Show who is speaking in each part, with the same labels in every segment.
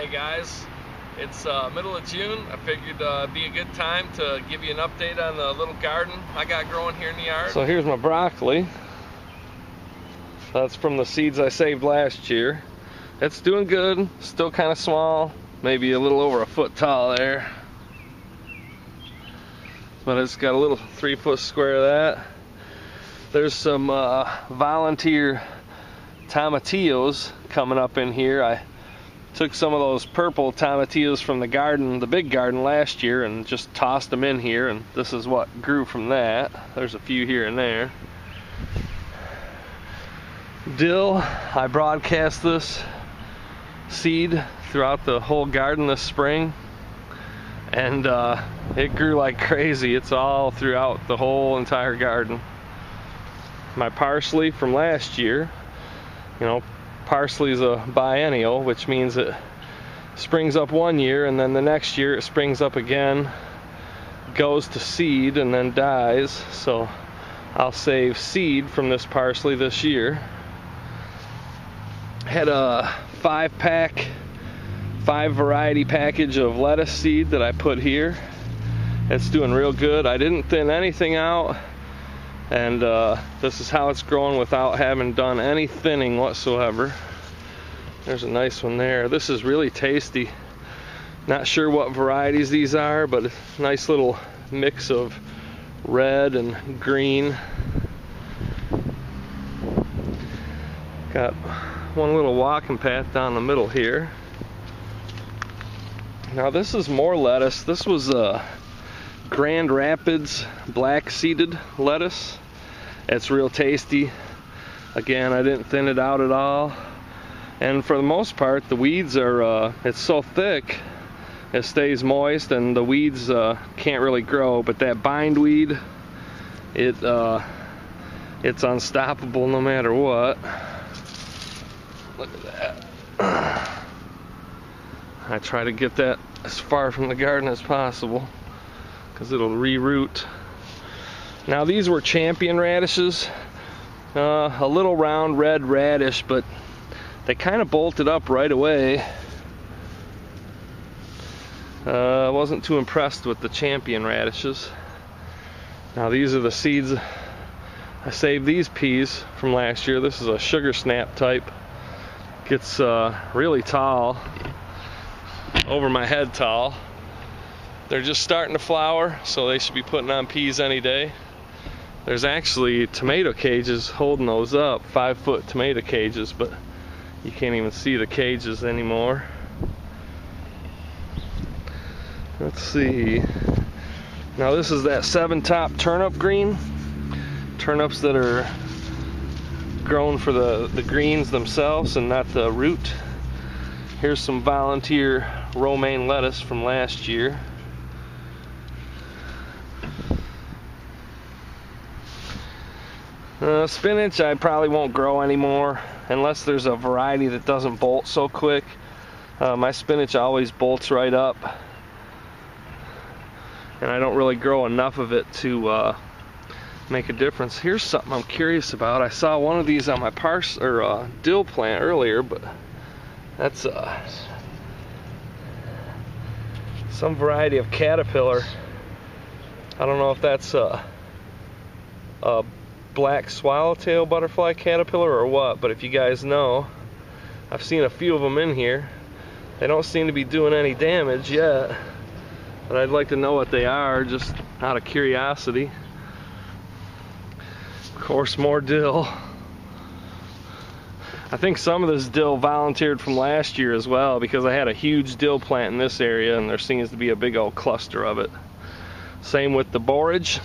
Speaker 1: Hey guys, it's middle of June. I figured it'd be a good time to give you an update on the little garden I got growing here in the yard.
Speaker 2: So here's my broccoli. That's from the seeds I saved last year. It's doing good, still kind of small, maybe a little over a foot tall there. But it's got a little 3-foot square of that. There's some volunteer tomatillos coming up in here. I took some of those purple tomatillos from the garden, the big garden last year, and just tossed them in here, and this is what grew from that. There's a few here and there. Dill, I broadcast this seed throughout the whole garden this spring, and it grew like crazy. It's all throughout the whole entire garden. My parsley from last year, you know, parsley is a biennial, which means it springs up one year and then the next year it springs up again, goes to seed, and then dies. So I'll save seed from this parsley this year. Had a 5-pack, 5-variety package of lettuce seed that I put here. It's doing real good. I didn't thin anything out, and this is how it's growing without having done any thinning whatsoever. There's a nice one there. This is really tasty. Not sure what varieties these are, but a nice little mix of red and green. Got one little walking path down the middle here. Now this is more lettuce. This was Grand Rapids black seeded lettuce. It's real tasty. Again, I didn't thin it out at all, and for the most part the weeds are it's so thick it stays moist and the weeds can't really grow, but that bindweed, it's unstoppable no matter what. Look at that. I try to get that as far from the garden as possible because it'll reroot. Now these were champion radishes, a little round red radish, but they kind of bolted up right away. I wasn't too impressed with the champion radishes. Now these are the seeds. I saved these peas from last year. This is a sugar snap type. Gets really tall, over my head tall. They're just starting to flower, so they should be putting on peas any day. There's actually tomato cages holding those up, 5-foot tomato cages, but you can't even see the cages anymore. Let's see. Now this is that 7-top turnip green. Turnips that are grown for the greens themselves and not the root. Here's some volunteer romaine lettuce from last year. Spinach I probably won't grow anymore unless there's a variety that doesn't bolt so quick. My spinach always bolts right up, and I don't really grow enough of it to make a difference. Here's something I'm curious about. I saw one of these on my dill plant earlier, but that's some variety of caterpillar. I don't know if that's a black swallowtail butterfly caterpillar or what, but if you guys know, I've seen a few of them in here. They don't seem to be doing any damage yet, but I'd like to know what they are, just out of curiosity. Of course, more dill. I think some of this dill volunteered from last year as well, because I had a huge dill plant in this area and there seems to be a big old cluster of it. Same with the borage.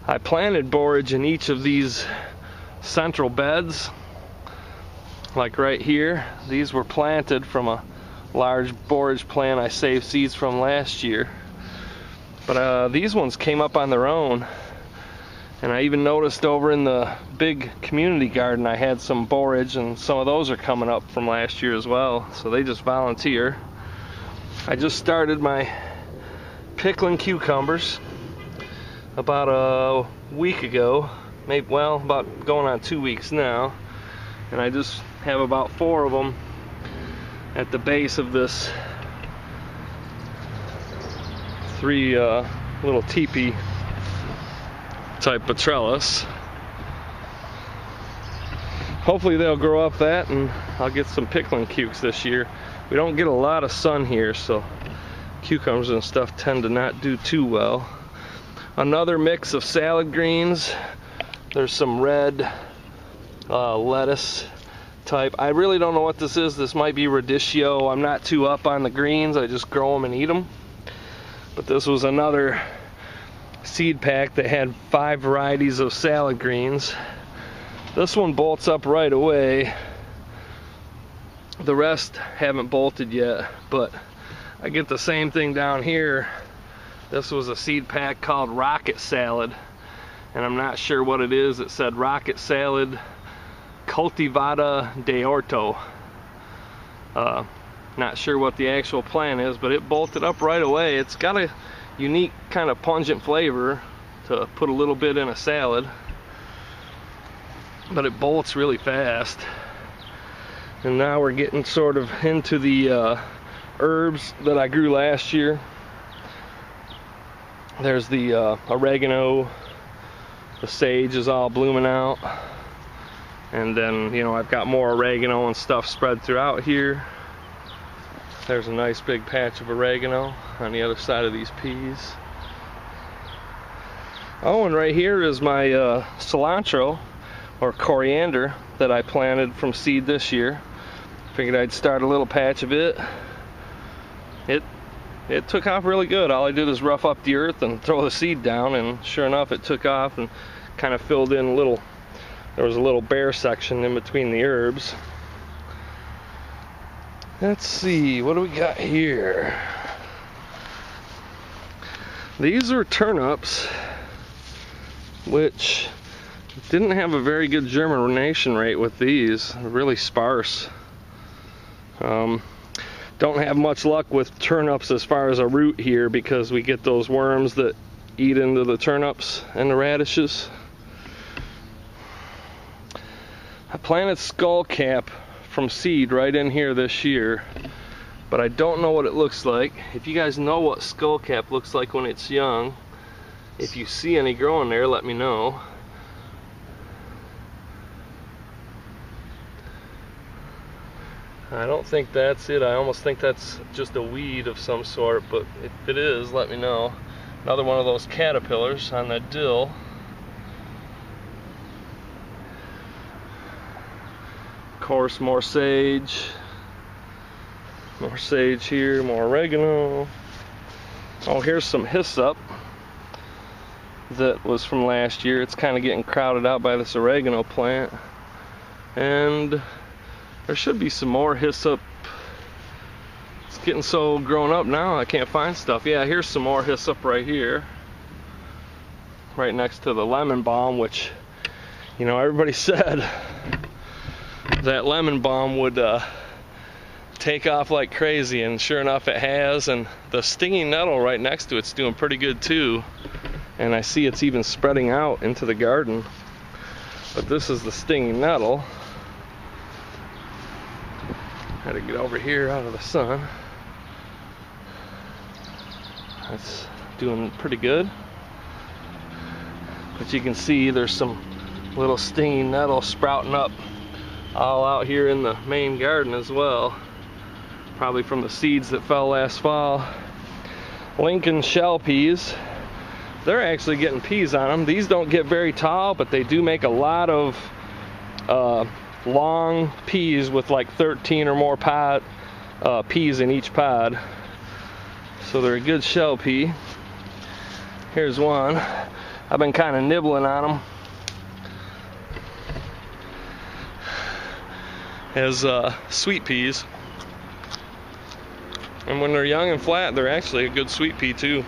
Speaker 2: I planted borage in each of these central beds, like right here. These were planted from a large borage plant I saved seeds from last year. But these ones came up on their own. And I even noticed over in the big community garden I had some borage, and some of those are coming up from last year as well. So they just volunteer. I just started my pickling cucumbers about a week ago, maybe, well, about going on 2 weeks now, and I just have about 4 of them at the base of this three little teepee type of trellis. Hopefully they'll grow up that and I'll get some pickling cukes this year. We don't get a lot of sun here, so cucumbers and stuff tend to not do too well. Another mix of salad greens. There's some red lettuce type. I really don't know what this is. This might be radicchio. I'm not too up on the greens. I just grow them and eat them. But this was another seed pack that had 5 varieties of salad greens. This one bolts up right away. The rest haven't bolted yet, but I get the same thing down here. This was a seed pack called Rocket Salad, and I'm not sure what it is. It said Rocket Salad Cultivada de Orto. Not sure what the actual plant is, but it bolted up right away. It's got a unique kind of pungent flavor to put a little bit in a salad, but it bolts really fast. And now we're getting sort of into the herbs that I grew last year. There's the oregano, the sage is all blooming out, and then, you know, I've got more oregano and stuff spread throughout here. There's a nice big patch of oregano on the other side of these peas. Oh, and right here is my cilantro or coriander that I planted from seed this year. Figured I'd start a little patch of it. It took off really good. All I did is rough up the earth and throw the seed down, and sure enough it took off and kind of filled in a little. There was a little bare section in between the herbs. Let's see, what do we got here? These are turnips, which didn't have a very good germination rate with these. They're really sparse. Don't have much luck with turnips as far as a root here, because we get those worms that eat into the turnips and the radishes. I planted skullcap from seed right in here this year, but I don't know what it looks like. If you guys know what skullcap looks like when it's young, if you see any growing there, let me know. I don't think that's it. I almost think that's just a weed of some sort, but if it is, let me know. Another one of those caterpillars on the dill. Of course, more sage. More sage here, more oregano. Oh, here's some hyssop that was from last year. It's kind of getting crowded out by this oregano plant. And there should be some more hyssop. It's getting so grown up now I can't find stuff. Yeah, here's some more hyssop right here, right next to the lemon balm, which, you know, everybody said that lemon balm would take off like crazy, and sure enough it has. And the stinging nettle right next to it's doing pretty good too, and I see it's even spreading out into the garden. But this is the stinging nettle. Had to get over here out of the sun. That's doing pretty good. But you can see there's some little stinging nettle sprouting up all out here in the main garden as well. Probably from the seeds that fell last fall. Lincoln shell peas. They're actually getting peas on them. These don't get very tall, but they do make a lot of long peas with like 13 or more peas in each pod. So they're a good shell pea. Here's one. I've been kind of nibbling on them as sweet peas. And when they're young and flat, they're actually a good sweet pea too.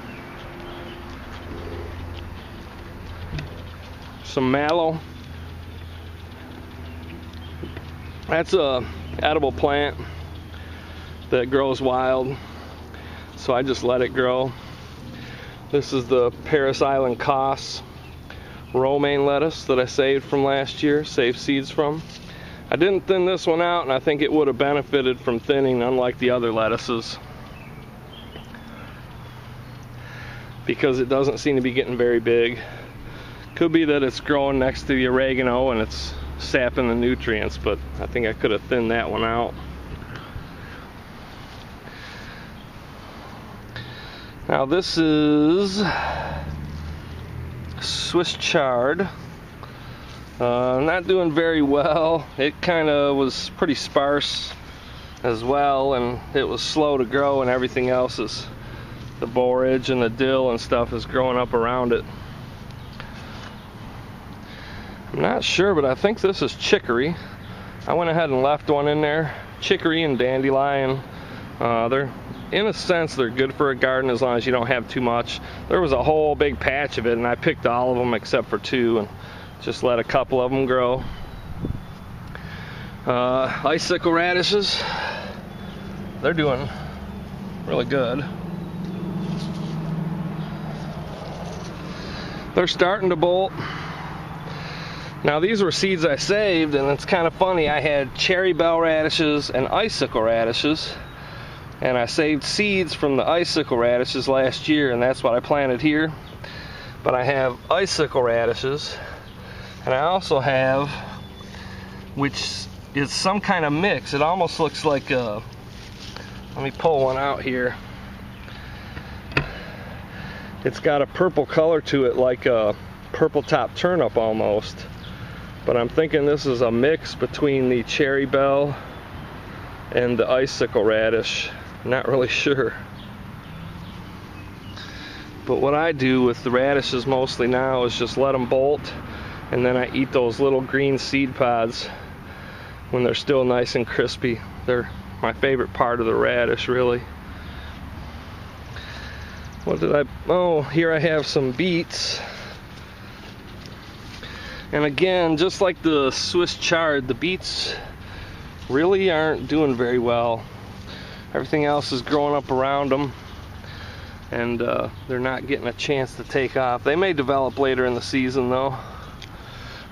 Speaker 2: Some mallow. That's a edible plant that grows wild, so I just let it grow. This is the Paris Island Cos romaine lettuce that I saved from last year, saved seeds from. I didn't thin this one out, and I think it would have benefited from thinning, unlike the other lettuces, because it doesn't seem to be getting very big. Could be that it's growing next to the oregano and it's sapping the nutrients, but I think I could have thinned that one out. Now this is Swiss chard. Not doing very well. It kind of was pretty sparse as well, and it was slow to grow, and everything else is, the borage and the dill and stuff, is growing up around it. I'm not sure, but I think this is chicory. I went ahead and left one in there. Chicory and dandelion. They're, in a sense, they're good for a garden as long as you don't have too much. There was a whole big patch of it, and I picked all of them except for two and just let a couple of them grow. Icicle radishes. They're doing really good. They're starting to bolt. Now these were seeds I saved, and it's kind of funny. I had cherry bell radishes and icicle radishes, and I saved seeds from the icicle radishes last year, and that's what I planted here. But I have icicle radishes, and I also have, which is some kind of mix. It almost looks like a, let me pull one out here. It's got a purple color to it, like a purple top turnip almost. But I'm thinking this is a mix between the cherry bell and the icicle radish. I'm not really sure. But what I do with the radishes mostly now is just let them bolt, and then I eat those little green seed pods when they're still nice and crispy. They're my favorite part of the radish, really. What did I, oh, here I have some beets. And again, just like the Swiss chard, the beets really aren't doing very well. Everything else is growing up around them, and they're not getting a chance to take off. They may develop later in the season though.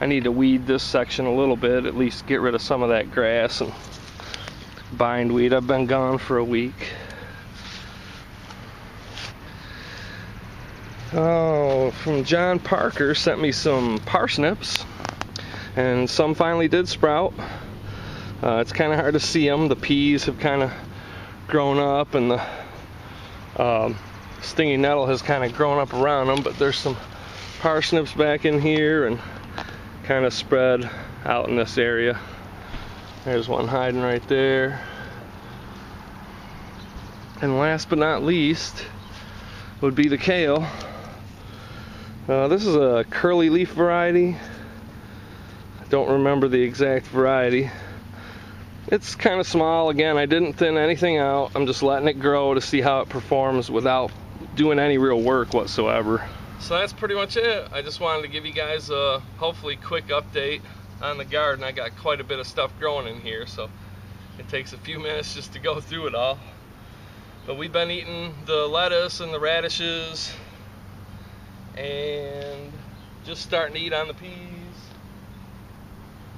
Speaker 2: I need to weed this section a little bit, at least get rid of some of that grass and bindweed. I've been gone for a week. Oh, from John Parker, sent me some parsnips, and some finally did sprout. It's kind of hard to see them. The peas have kind of grown up, and the stinging nettle has kind of grown up around them, but there's some parsnips back in here and kind of spread out in this area. There's one hiding right there. And last but not least would be the kale. This is a curly leaf variety. I don't remember the exact variety. It's kind of small. Again, I didn't thin anything out. I'm just letting it grow to see how it performs without doing any real work whatsoever.
Speaker 1: So that's pretty much it. I just wanted to give you guys a hopefully quick update on the garden. I got quite a bit of stuff growing in here, so it takes a few minutes just to go through it all. But we've been eating the lettuce and the radishes, and just starting to eat on the peas.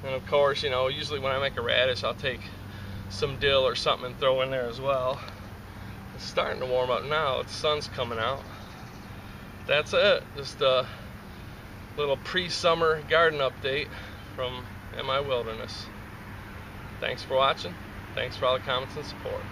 Speaker 1: And of course, you know, usually when I make a radish, I'll take some dill or something and throw in there as well. It's starting to warm up now. The sun's coming out. That's it. Just a little pre-summer garden update from MiWilderness. Thanks for watching. Thanks for all the comments and support.